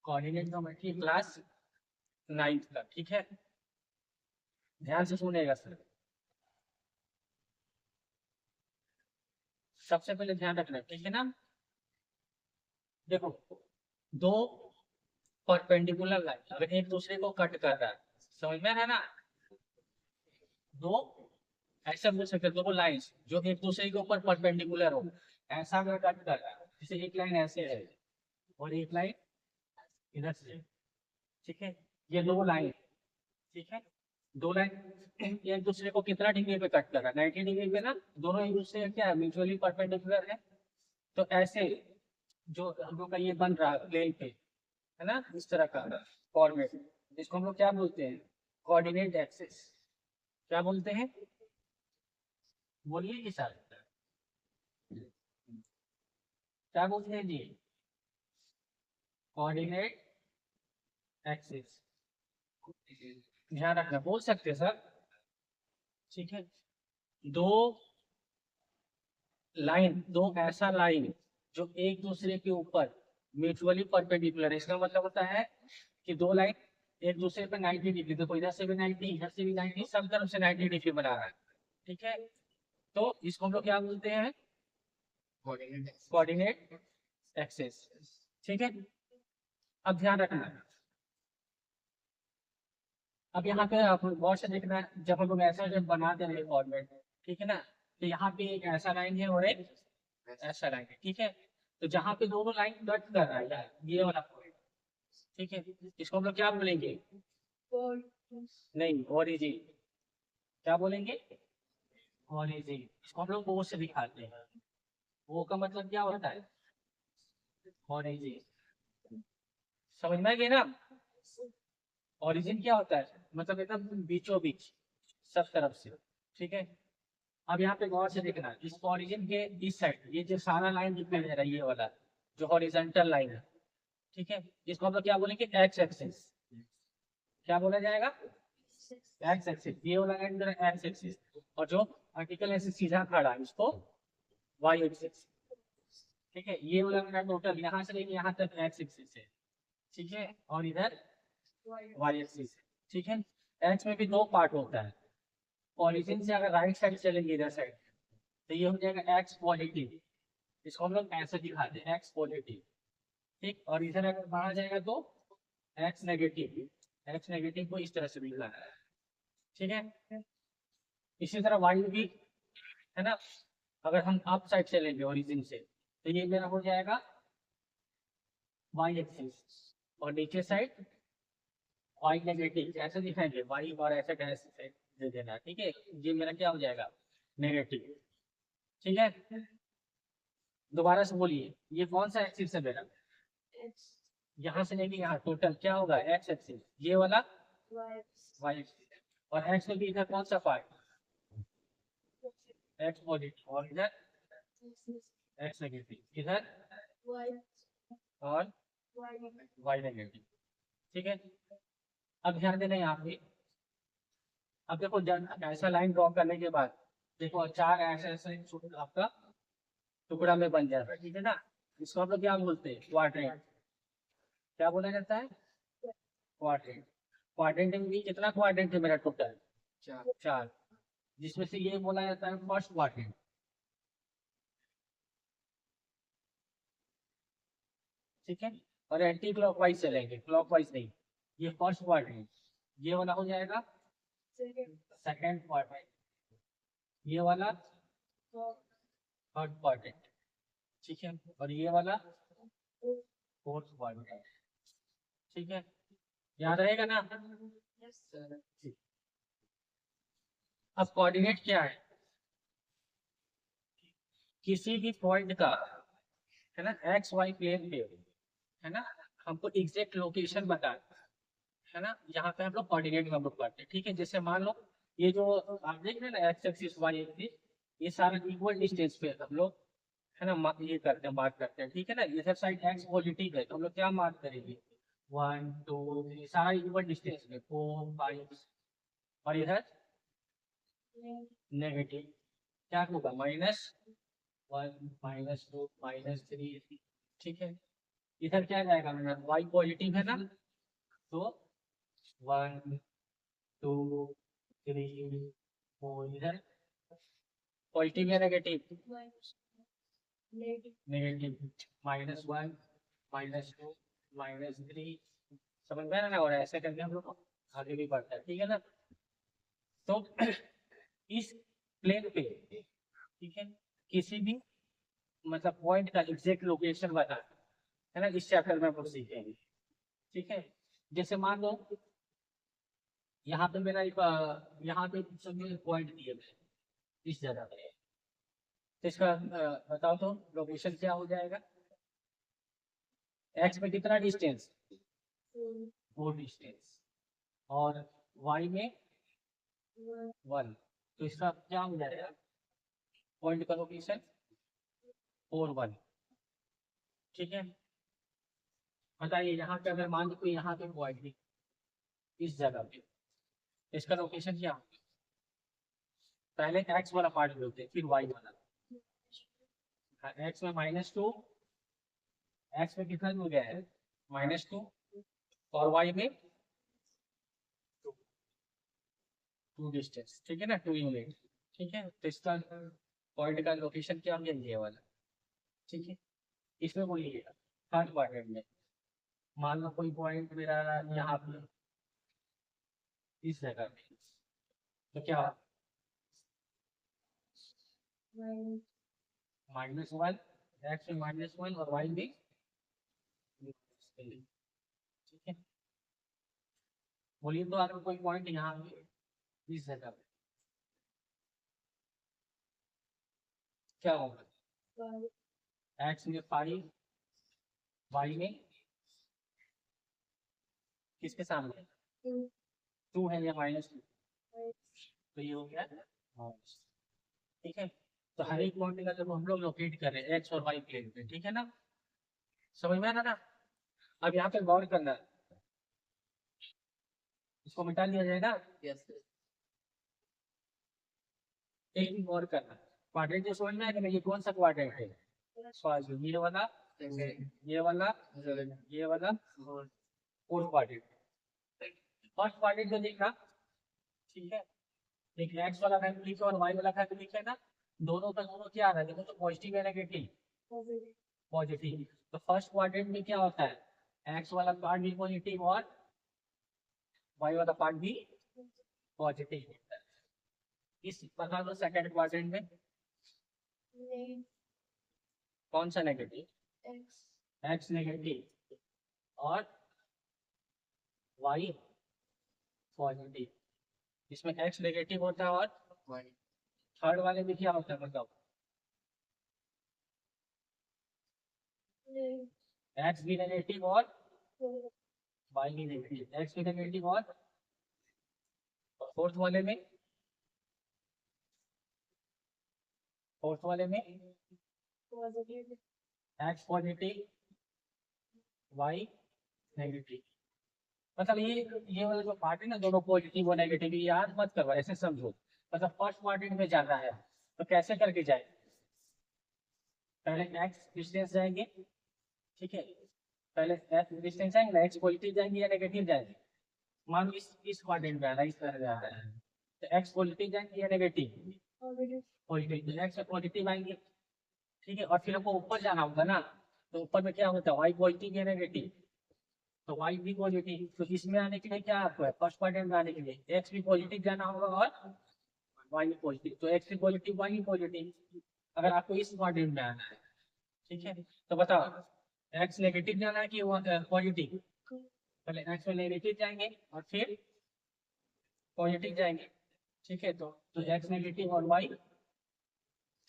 Coordinate geometry class 9th का, ठीक है। ध्यान से सुनेगा सर। सबसे पहले ध्यान रखना, ठीक है ना। देखो, दो परपेंडिकुलर लाइन अगर एक दूसरे को कट कर रहा है, समझ में है ना। दो ऐसा बोल सकते हैं, दो लाइंस जो एक दूसरे के ऊपर परपेंडिकुलर हो, ऐसा अगर कट कर रहा है, जैसे एक लाइन ऐसे है और एक लाइन इधर से, ठीक है। ये दो लाइन, ठीक है, दो लाइन एक दूसरे को कितना डिग्री पे कट कर रहा है, 90 डिग्री पे ना। दोनों एक दूसरे का क्या है, म्यूचुअली परपेंडिकुलर है। तो ऐसे जो हम लोग का ये बन रहा है प्लेन पे, है ना, इस तरह का फॉर्मेट, जिसको हम लोग क्या बोलते हैं, कोऑर्डिनेट एक्सिस। क्या बोलते हैं, बोलिए कि सर, क्या बोलते हैं जी, कोऑर्डिनेट एक्सिस। ध्यान रखना, बोल सकते हैं सर, ठीक है। दो लाइन, दो ऐसा लाइन जो एक दूसरे के ऊपर म्यूचुअली परपेंडिकुलर है, इसका मतलब होता है कि दो लाइन एक दूसरे पे 90 डिग्री, देखो इधर से भी 90, इधर से भी 90, सब तरफ से 90 डिग्री बना रहा है, ठीक है। तो इसको हम लोग क्या बोलते हैं, कोऑर्डिनेट एक्सिस, ठीक है। अब ध्यान रखना, अब यहाँ पे आप गौर से देखना, जब हम लोग ऐसा जब बनाते हैं फॉर्मेट, ठीक है ना, तो यहाँ पे एक ऐसा लाइन है और एक ऐसा लाइन है, ठीक है। तो जहाँ पे दोनों लाइन कट कर रहा है यार, ये वाला पॉइंट, ठीक है, इसको हम लोग क्या बोलेंगे, नहीं ओरिजिन। क्या बोलेंगे, ओरिजिन। इसको हम लोग वो से दिखाते हैं, वो का मतलब क्या होता है, ओरिजिन। समझ में गए ना। ओरिजिन क्या होता है, मतलब एकदम बीचों बीच, सब तरफ से, ठीक है। अब यहाँ पे गौर से देखना, इस ओरिजिन के इस साइड ये जो सारा लाइन दिखाई दे रहा है, ये वाला जो हॉरिजॉन्टल लाइन है, ठीक है, इसको हम लोग क्या बोलेंगे, एक्स एक्सिस। क्या बोला जाएगा, एक्स एक्सिस। ये वाला लाइन मेरा एक्स एक्सिस, और जो आर्टिकल ऐसे सीधा खड़ा है इसको वाई एक्सिस, ठीक है। ये वाला मेरा टोटल यहाँ से लेके यहाँ तक एक्स एक्सिस है, ठीक है, और इधर वाई एक्सिस है, ठीक है। एक्स में भी दो पार्ट होता है, ओरिजिन से अगर राइट साइड चलेंगे इधर साइड, तो ये हो जाएगा एक्स पॉजिटिव, इसको हम लोग ऐसे दिखाते हैं एक्स पॉजिटिव, ठीक। और इधर अगर बढ़ा जाएगा तो एक्स नेगेटिव, एक्स नेगेटिव को इस तरह से भी लिखा है, ठीक है। इसी तरह वाई भी, है ना, अगर हम अप साइड चलेंगे ओरिजिन से, तो ये मेरा हो जाएगा वाई एक्सिस, और नीचे साइड वाई नेगेटिव, ऐसे दिखाएंगे वाई और ऐसे डैश से दे देना, ठीक है। ये मेरा क्या हो जाएगा, नेगेटिव, ठीक है। दोबारा से बोलिए, ये कौन सा एक्सिस है मेरा, यहाँ से लेके यहाँ टोटल क्या होगा, एक्स एक्सिस, ये वाला वाई एक्सिस, और एक्स में भी इधर कौन सा पार्ट, एक्स पॉजिटिव, और इधर एक्स नेगेटिव, इधर और वाई नेगेटिव, ठीक है। अब ध्यान देना यहाँ पे, अब देखो जब ऐसा लाइन ड्रॉ करने के बाद, देखो चार ऐसे ऐसे आपका टुकड़ा में बन जाता है, ठीक है ना। इसको हम लोग क्या बोलते हैं, क्वाड्रेंट। क्या बोला जाता है, क्वाड्रेंट। क्वाड्रेंट में भी कितना क्वाड्रेंट है मेरा टोटल, चार, जिसमें से ये बोला जाता है फर्स्ट क्वाड्रेंट, ठीक है। और एंटी क्लॉकवाइज चलेंगे, क्लॉकवाइज नहीं। ये फर्स्ट क्वाड्रेंट, ये वाला हो जाएगा सेकंड क्वाड्रेंट, ये वाला थर्ड क्वाड्रेंट, ठीक है, और ये वाला फोर्थ क्वाड्रेंट, ठीक है। याद रहेगा ना। ठीक। अब कोऑर्डिनेट क्या है, किसी भी पॉइंट का, है ना, एक्स वाई प्लेन पे, है ना, हमको एग्जैक्ट लोकेशन बताना, है ना, यहाँ पे हम लोग कोऑर्डिनेट हम लोग करते हैं, ठीक है। जैसे मान लो ये जो आप देख रहे हैं ना, एक्स एक्सिस वाई एक्सिस, ये सारा इक्वल डिस्टेंस पे हम लोग, है ना, ये करते हैं, मार्क करते हैं, ठीक है ना। इधर साइड एक्स पॉजिटिव है तो हम लोग क्या मार्क करेंगे, 1 2 3, सारा इक्वल डिस्टेंस में 4 5, और इधर नेगेटिव, क्या होगा, -1 -2 -3, ठीक है। इधर क्या जाएगा मेरा, y पॉजिटिव है ना, तो 1 2 3 4, इधर पॉजिटिव या नेगेटिव, नेगेटिव, -1 -2 -3, समझ में आ रहा है। और ऐसे करके हम लोग आगे भी बढ़ता है, ठीक है ना। तो इस प्लेन पे, ठीक है, किसी भी मतलब पॉइंट का एग्जैक्ट लोकेशन बता है ना, इस चैप्टर में हम लोग सीखेंगे, ठीक है। जैसे मान लो यहाँ पे मेरा एक यहाँ पे सभी पॉइंट दिए हुए इस जगह पे, तो इसका बताओ तो लोकेशन क्या हो जाएगा। एक्स में कितना डिस्टेंस, 4 डिस्टेंस, और वाई में 1, तो इसका क्या हो जाएगा पॉइंट का लोकेशन 4 1, ठीक है। बताइए यहाँ पे अगर मान लो यहाँ पे पॉइंट थी इस जगह पे, इसका लोकेशन क्या होगा, पहले एक्स वाला पार्ट बोलते हैं फिर वाई वाला। एक्स में -2, एक्स में कितना हो गया है -2, और वाई में 2 डिस्टेंस, ठीक है ना, 2 यूनिट, ठीक है। तो इसका पॉइंट का लोकेशन क्या हो गया, ये वाला, ठीक है। इसमें बोलिएगा थर्ड क्वाड्रेंट में मान लो कोई पॉइंट मेरा यहाँ पे इस जगह पे, तो क्या -1, एक्स में -1 और वाई में, ठीक है। बोलिए तो अगर कोई पॉइंट यहाँ पे इस जगह पे, क्या होगा, एक्स में 5, वाई में किसके सामने 2 है या -2, तो ये हो गया माइनस, ठीक है। तो हर एक पॉइंट का जब हम लोग लोकेट कर रहे हैं एक्स और वाई प्लेन पे, ठीक है ना, समझ में आ रहा ना। अब यहाँ पे गौर करना है, इसको मिटा लिया जाएगा, एक भी गौर करना, क्वाड्रेंट जो समझ में आएगा, ये कौन सा क्वाड्रेंट है, ये वाला, ये वाला, ये वाला, फोर्थ क्वाड्रेंट। फर्स्ट क्वाड्रेंट जो देखा, ठीक है, देखिए एक्स वाला फैमिली और वाई वाला फैमिली है ना, दोनों का दोनों क्या आ रहा है, देखो तो पॉजिटिव है नेगेटिव, पॉजिटिव। तो फर्स्ट क्वाड्रेंट में क्या होता है, एक्स वाला पार्ट भी पॉजिटिव और वाई वाला पार्ट भी पॉजिटिव होता है। इस प्रकार तो सेकंड क्वाड्रेंट में कौन सा नेगेटिव, एक्स नेगेटिव और वाई पॉजिटिव, इसमें एक्स नेगेटिव होता है और थर्ड वाले में क्या होता है, मतलब एक्स भी नेगेटिव और वाई भी नेगेटिव, एक्स भी नेगेटिव और फोर्थ वाले में, फोर्थ वाले में एक्स पॉजिटिव वाई नेगेटिव। मतलब ये वाला जो पार्ट है ना, दोनों पॉजिटिव और नेगेटिव, याद मत करो, ऐसे समझो। मतलब फर्स्ट क्वाड्रेंट में जाना है तो कैसे करके जाए, पहले एक्स डिस्टेंस जाएंगे, ठीक है, पहले एक्स डिस्टेंस जाएंगे, एक्स पॉजिटिव जाएंगे या नेगेटिव जाएंगे, मान लो इस क्वाड्रेंट में आना है, इस तरह से आना है, तो एक्स पॉजिटिव जाएंगे या नेगेटिव, पॉजिटिव, एक्स पॉजिटिव आएंगे, ठीक है। और फिर हमको ऊपर जाना होगा ना, तो ऊपर में क्या होता है, वाई पॉजिटिव या नेगेटिव, तो वाई भी पॉजिटिव, तो इसमें आने के लिए क्या आपको है, फर्स्ट क्वाड्रेंट में आने के लिए एक्स भी पॉजिटिव जाना होगा और वाई भी पॉजिटिव, तो एक्स भी पॉजिटिव वाई भी पॉजिटिव, अगर आपको इस क्वाड्रेंट में आना है, ठीक है। तो बताओ एक्स नेगेटिव जाना है कि पॉजिटिव, पहले एक्स में नेगेटिव जाएंगे और फिर पॉजिटिव जाएंगे, ठीक है। तो एक्स नेगेटिव और वाई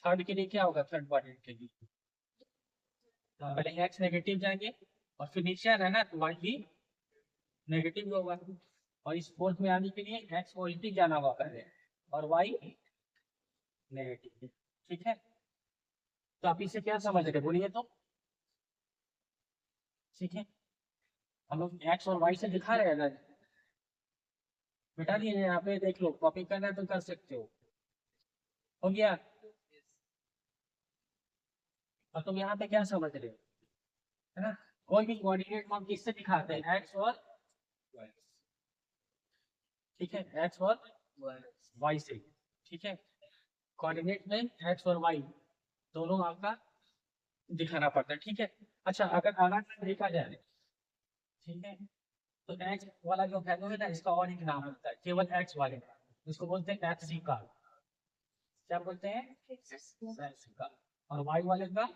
थर्ड के लिए क्या होगा, थर्ड क्वाड्रेंट के लिए, तो पहले एक्स नेगेटिव जाएंगे और फिर नीचे आना है ना, तो वाई भी नेगेटिव होगा, और इस फोर्थ में आने के लिए एक्स पॉजिटिव जाना होगा पहले और वाई नेगेटिव, ठीक है। तो आप इसे क्या समझ रहे बोलिए तो, ठीक है। हम लोग एक्स और वाई से दिखा रहे हैं ना, बेटा दिए यहाँ पे देख लो, कॉपी करना है तो कर सकते हो गया। और तुम यहाँ पे क्या समझ रहे हो, है ना, कोई भी कोऑर्डिनेट हम किससे दिखाते हैं, एक्स और ठीक है, एक्स और वाई से, ठीक है। कोऑर्डिनेट में एक्स और वाई दोनों आपका दिखाना पड़ता है, ठीक है। अच्छा, अगर अगर देखा जाए, ठीक है, तो एक्स वाला जो वैल्यू है ना, इसका और एक नाम होता है केवल एक्स वाले का, इसको बोलते हैं एक्स सी का, क्या बोलते हैं, एक्स का। और वाई वाले का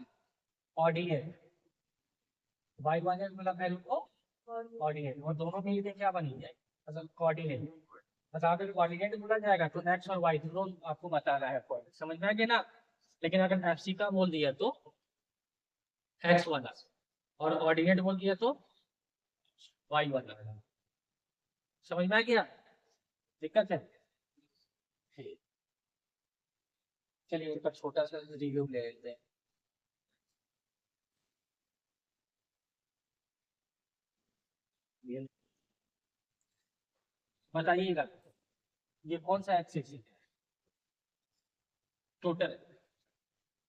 ऑर्डिनेट, वाई वाले मतलब वैल्यू को ऑर्डिनेट, और दोनों मिलकर क्या बनेंगे, मतलब कोऑर्डिनेट। मतलब अगर कोऑर्डिनेट बोला जाएगा तो एक्स और वाई दोनों आपको बता रहा है पॉइंट, समझ में आ गया ना। लेकिन अगर एफ सी का बोल दिया तो एक्स वाला, और ऑर्डिनेट बोल दिया तो वाई वाला, समझ में आ गया, दिक्कत है। चलिए एक छोटा सा रिव्यू ले लेते हैं। बताइएगा ये कौन सा एक्सिस है, टोटल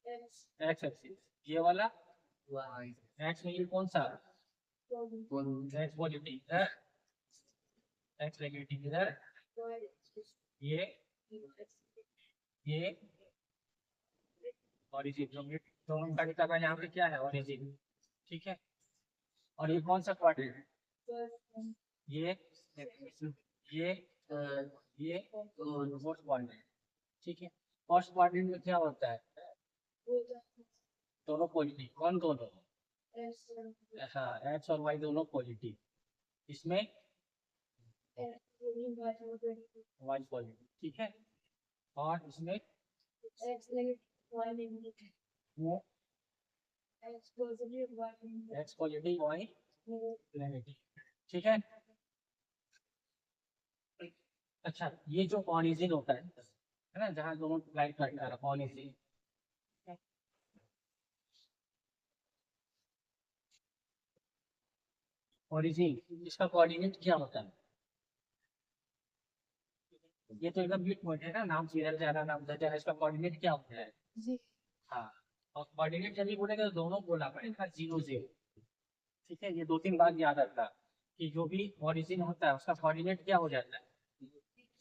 एक्स एक्सिस, ये वाला एक्स में, ये कौन सा एक्स पॉजिटिव है, एक्स नेगेटिव इधर, ये ये ओरिजिन, तो उनका किताब यहाँ पे क्या है, ओरिजिन, ठीक है। और ये कौन सा क्वाड्रेंट है, ये ये ये फोर्थ क्वाड्रेंट, ठीक है। फर्स्ट क्वाड्रेंट में क्या होता है, दोनों पॉजिटिव, कौन दोनों, हाँ एक्स और वाई दोनों पॉजिटिव, इसमें वाई पॉजिटिव, ठीक है। और इसमें वो एक्स पॉजिटिव वाई नेगेटिव, ठीक है। अच्छा, ये जो ऑरिजिन होता है ना, जहाँ दोनों लाइट कट है, ऑरिजिन, ऑरिजिन इसका कोऑर्डिनेट क्या होता है, ये तो एकदम बिट पॉइंट है ना, नाम सीरियल ज्यादा नाम दर्जा है, इसका कोऑर्डिनेट क्या होता है जी, हाँ। और कोऑर्डिनेट जब भी बोलेगा तो दोनों बोला पड़ेगा, 0 0, ठीक है। ये दो तीन बार याद रखना कि जो भी ओरिजिन होता है उसका कोऑर्डिनेट क्या हो जाता है,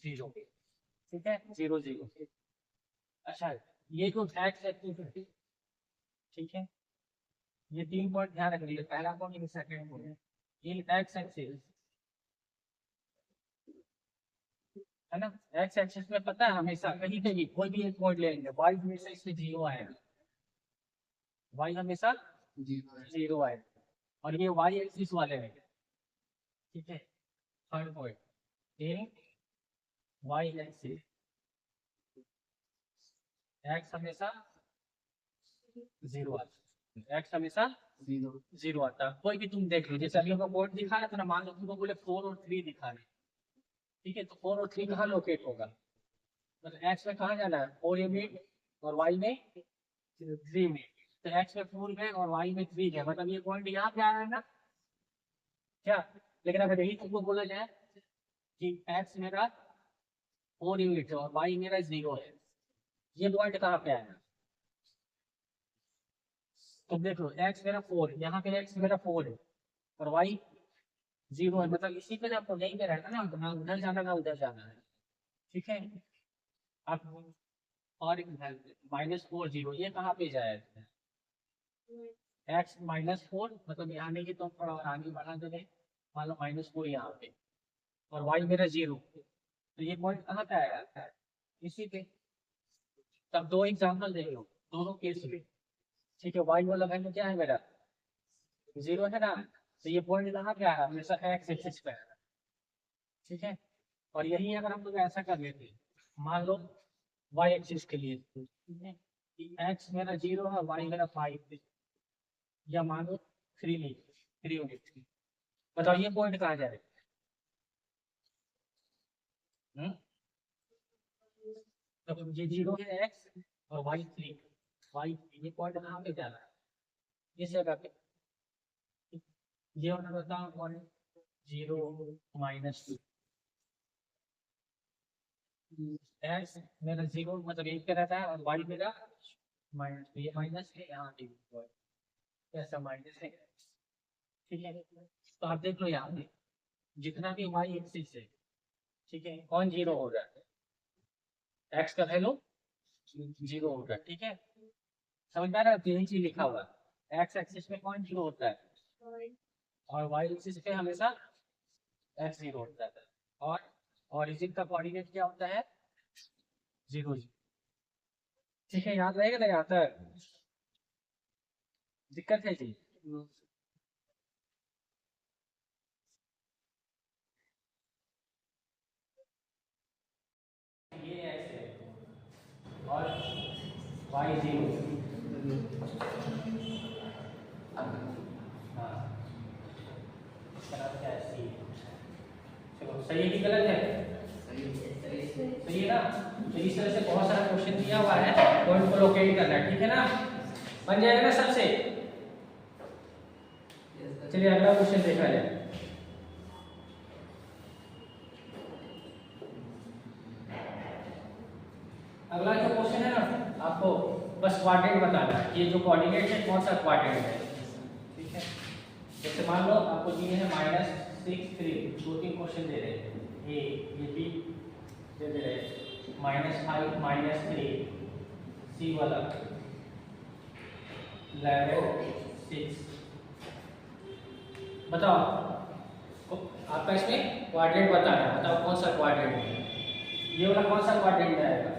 0, ठीक है, 0 0। अच्छा, ये जो एक्स एक्सिस, ठीक है, ये 3 पॉइंट ध्यान रखिए, पहला पॉइंट, सेकंड पॉइंट, ये एक्स एक्सिस है ना, एक्स एक्सिस में पता है हमेशा कहीं कहीं कोई भी एक पॉइंट लेंगे, वाई हमेशा इसमें 0 आएगा, वाई हमेशा 0 आएगा, और ये वाई एक्सिस वाले हैं, ठीक है। थर्ड पॉइंट, ये वाई एक्सिस, एक्स हमेशा 0 आता है, एक्स हमेशा 0 आता है। कोई भी तुम देख लो, जैसे अभी हमको बोर्ड दिखा रहा था ना, मान लो तुमको बोले 4 और 3 दिखा रहे, ठीक है, तो 4 और 3 कहाँ लोकेट होगा, मतलब एक्स में कहाँ जाना है, 4 में, और वाई में 3 में, तो एक्स में 4 में और वाई में 3 है, मतलब ये पॉइंट यहाँ पे आ रहा है ना, क्या। लेकिन अगर यही तुमको बोला जाए कि एक्स मेरा 4 यूनिट है और वाई मेरा 0 है, ये पॉइंट कहाँ पे आएगा, तो देख लो एक्स मेरा 4, यहाँ पे एक्स मेरा 4 है और वाई 0 है, मतलब इसी पे आपको नहीं पे रहता ना, ना उधर जाना ना उधर जाना है, ठीक है। अब और -4 0, ये कहाँ पे जाएगा, एक्स -4, मतलब यहाँ नहीं, तो थोड़ा और आगे बढ़ा देंगे, मान लो -4 यहाँ पे, और वाई मेरा 0, तो ये पॉइंट कहाँ पे आएगा, इसी पे। तब दो एग्जाम्पल देख लो दोनों केस में, ठीक है। वाई वाला वैल्यू क्या है मेरा, 0 है ना, तो ये पॉइंट कहाँ पे आया, हमेशा एक्स एक्सिस पे आया, ठीक है। और यही अगर हम लोग ऐसा कर लेते, मान लो वाई एक्सिस के लिए, एक्स मेरा 0 है, वाई मेरा 5, या मान लो 3 यूनिट, बताओ ये पॉइंट कहाँ जाए, तो ये 0 है एक्स, और वाई 3, वाई, ये पॉइंट कहाँ पे जा रहा है, इस जगह पे, ये होना बताओ पॉइंट 0 -2, एक्स मेरा 0 मतलब 1 पे रहता है, और वाई मेरा माइनस, ये माइनस है यहाँ पे, ऐसा माइनस है, ठीक है, तो आप देख लो यहाँ पे जितना भी वाई एक्सिस है, ठीक है, कौन जीरो हो रहा है, एक्स का वैल्यू जीरो होगा, ठीक है, समझ में आ रहा है, यही चीज लिखा हुआ है, एक्स एक्सिस में कौन जीरो होता है और वाई एक्सिस पे हमेशा एक्स जीरो होता है, और ओरिजिन का कोऑर्डिनेट क्या होता है, जीरो जीरो, ठीक है, याद रहेगा ना, आता है, दिक्कत है जी, ये एक्स है और वाई जीरो, हाँ, इसका नाम क्या है, सी, चलो सही है कि गलत है, सही है ना, तो इस तरह से बहुत सारा क्वेश्चन दिया हुआ है, पॉइंट को लोकेट करना है, ठीक है ना, बन जाएगा ना सबसे, चलिए अगला क्वेश्चन देखा जाए, अगला जो क्वेश्चन है ना, आपको बस क्वाड्रेंट बताना है, ये जो कोऑर्डिनेट है कौन सा क्वाड्रेंट है, ठीक है, जैसे मान लो आपको दिए है -6 3, दो तीन क्वेश्चन दे रहे हैं, ए ये बी दे रहे हैं, -5 -3, सी वाला 11 6, बताओ आपका इसमें क्वाड्रेंट बताना है, बताओ कौन सा क्वाड्रेंट है, ये वाला कौन सा क्वाड्रेंट में आएगा,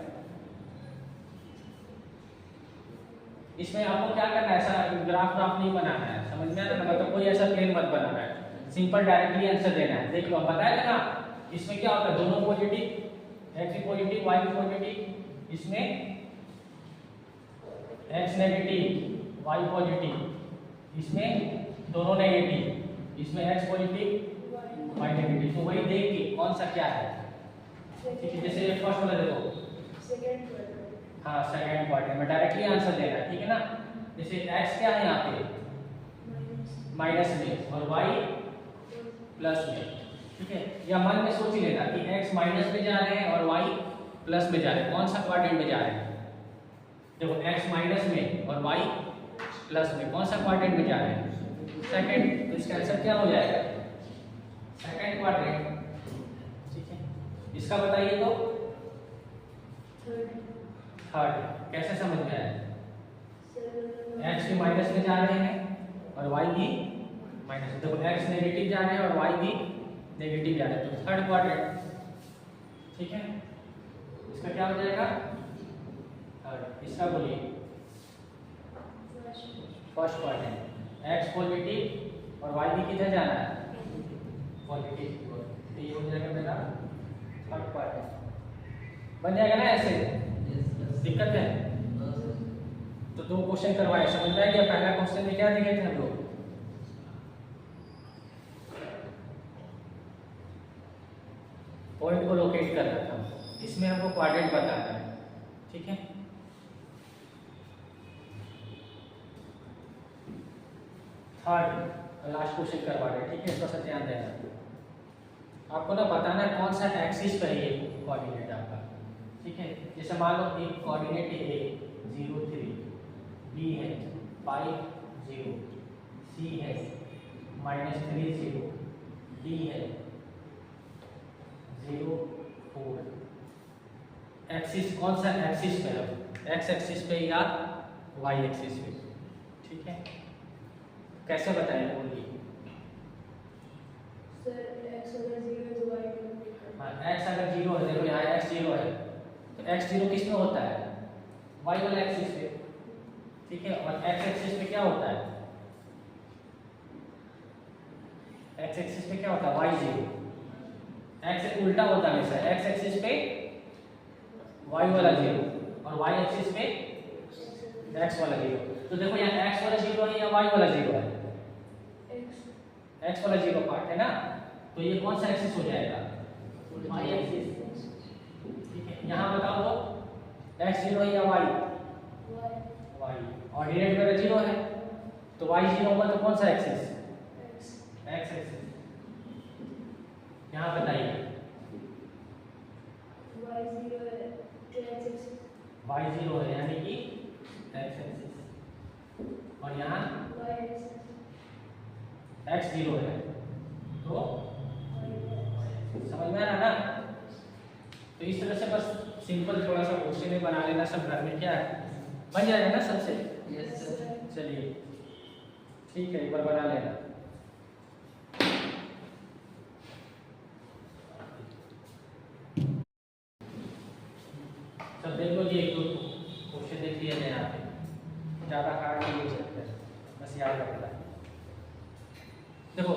इसमें आपको क्या करना है, ऐसा ग्राफ नहीं बनाना है, समझ में आ रहा है, मतलब कोई ऐसा प्लेन मत बनाना है, सिंपल डायरेक्टली आंसर देना है, देख लो हम बताया था ना, इसमें क्या होता है, दोनों पॉजिटिव, एक्स भी पॉजिटिव वाई भी पॉजिटिव, इसमें एक्स नेगेटिव वाई पॉजिटिव, इसमें दोनों नेगेटिव, इसमें एक्स पॉजिटिव वाई नेगेटिव, तो वही देख के कौन सा क्या है, ठीक है, जैसे फर्स्ट वाला देखो, हाँ सेकंड क्वाड्रेंट में डायरेक्टली आंसर देना है, ठीक है ना, जैसे x क्या है यहाँ पे माइनस में और y प्लस में, ठीक है, या मन में सोच ही लेना कि x माइनस में जा रहे हैं और y प्लस में जा रहे हैं, कौन सा क्वाड्रेंट में जा रहे हैं, देखो x माइनस में और y प्लस में, कौन सा क्वाड्रेंट में जा रहे हैं, सेकंड, तो इसका आंसर क्या हो जाएगा, सेकंड क्वाड्रेंट, ठीक है, इसका बताइए तो थर्ड, कैसे समझ में आया, एक्स भी माइनस में जा रहे हैं और वाई भी माइनस, देखो एक्स नेगेटिव जा रहे हैं और वाई भी नेगेटिव जा रहे हैं, तो थर्ड क्वाड्रेंट, ठीक है, इसका क्या हो जाएगा थर्ड, इसका बोलिए फर्स्ट क्वाड्रेंट, एक्स पॉजिटिव और वाई भी किधर जाना है, पॉजिटिव, तो ये हो जाएगा मेरा थर्ड क्वाड्रेंट, बन जाएगा ना ऐसे, दिक्कत है, तो दो क्वेश्चन करवाए, समझ में आ गया, पहला क्वेश्चन में क्या दिए थे हम लोग, पॉइंट को लोकेट करना था, इसमें हमको क्वाड्रेंट बताना है, ठीक है, थर्ड लास्ट क्वेश्चन करवा रहे हैं, ठीक है, इसका ध्यान देना, आपको ना बताना है कौन सा एक्सिस पर है कोऑर्डिनेट आपका, ठीक है, जैसे मान लो एक कोऑर्डिनेट है 0 3, बी है 5 0, सी है -3 0, डी है 0 4, एक्सिस कौन सा एक्सिस पे है, एक्स एक्सिस पे या वाई एक्सिस पे, ठीक है, कैसे बताएंगे बोलिए, हाँ एक्स अगर 0 है, देखो यहाँ एक्स 0 है, तो x 0 किस में होता है, y वाला एक्सिस पे, ठीक है, और x एक्सिस पे क्या होता है, x एक्सिस पे क्या होता है y 0, x उल्टा होता है हमेशा, x एक्सिस पे y वाला 0 और y एक्सिस पे x वाला 0, तो देखो यहाँ x वाला 0 है या y वाला 0 है, x वाला 0 पार्ट है ना, तो ये कौन सा एक्सिस हो जाएगा, y एक्सिस, यहाँ बताओ तो x 0 है या y, y, ऑर्डिनेट मेरा 0 है, तो y 0 होगा तो कौन सा एक्सिस, x एक्सिस, यहाँ बताइए y 0 है यानी कि x एक्सिस, और यहाँ x 0 है तो समझ में आ रहा ना। तो इस तरह से बस सिंपल थोड़ा सा क्वेश्चन बना लेना, सब घर में क्या है बन जाएगा ना सबसे। Yes sir. चलिए ठीक है, एक बार बना लेना। सब देख लो, ये एक दो क्वेश्चन देख लिया यहाँ पे, ज़्यादा हार्ड नहीं हो सकते, बस याद रखना। देखो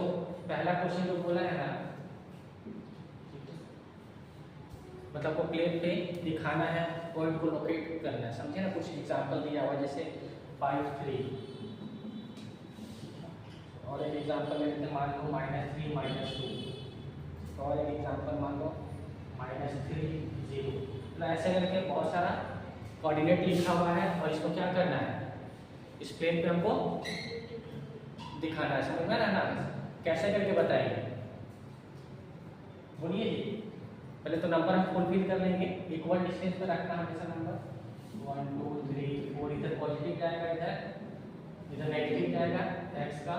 पहला क्वेश्चन जो बोला है ना, मतलब को प्लेट पे दिखाना है, पॉइंट को लोकेट करना है, समझे ना। कुछ एग्जांपल दिया हुआ जैसे 5 3, और एक एग्जांपल लेते हैं, मान लो -3 -2, और एक एग्जांपल मान लो -3 0। तो ऐसे करके बहुत सारा कोऑर्डिनेट लिखा हुआ है और इसको क्या करना है, इस प्लेन पे हमको दिखाना है, समझ में ना। कैसे करके बताइए, बोलिए जी। पहले तो नंबर हम फुलफिल कर लेंगे, इक्वल डिस्टेंस पे रखना हमेशा नंबर 1 2 3 4, इधर पॉजिटिव जाएगा, इधर नेगेटिव जाएगा x का,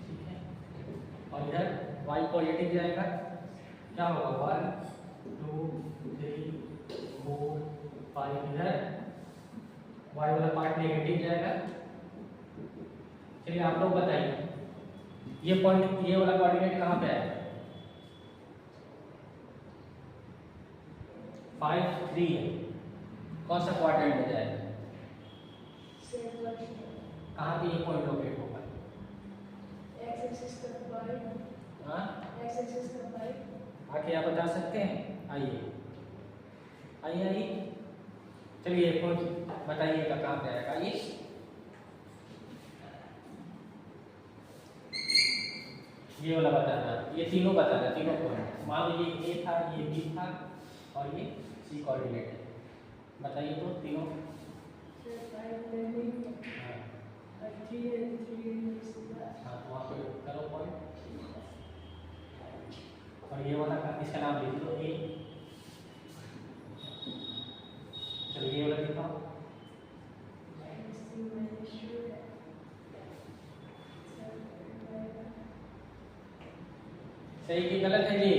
ठीक है, और इधर y पॉजिटिव जाएगा, क्या होगा 1 2 3 4 5, इधर y वाला पार्ट नेगेटिव जाएगा। चलिए आप लोग बताइए ये पॉइंट, ये वाला कोऑर्डिनेट कहाँ पे है, 5 3 है, कौन सा क्वाड्रेंट में जाएगा, कहाँ पे ये पॉइंट लोकेट होगा, हाँ आके आप बता सकते हैं, आइए आइए आइए। चलिए पॉइंट बताइएगा कहाँ पे आएगा, आइए। ये वाला बताना, ये तीनों बताना, तीनों पॉइंट। मान लो ये ए था, ये बी था और ये सी कोऑर्डिनेट है, बताइए तो तीनों। हाँ तो वहाँ पे करो पॉइंट, और ये वाला का इसका नाम लिख लो ए। चलिए ये वाला दिखाओ, सही कि गलत है जी।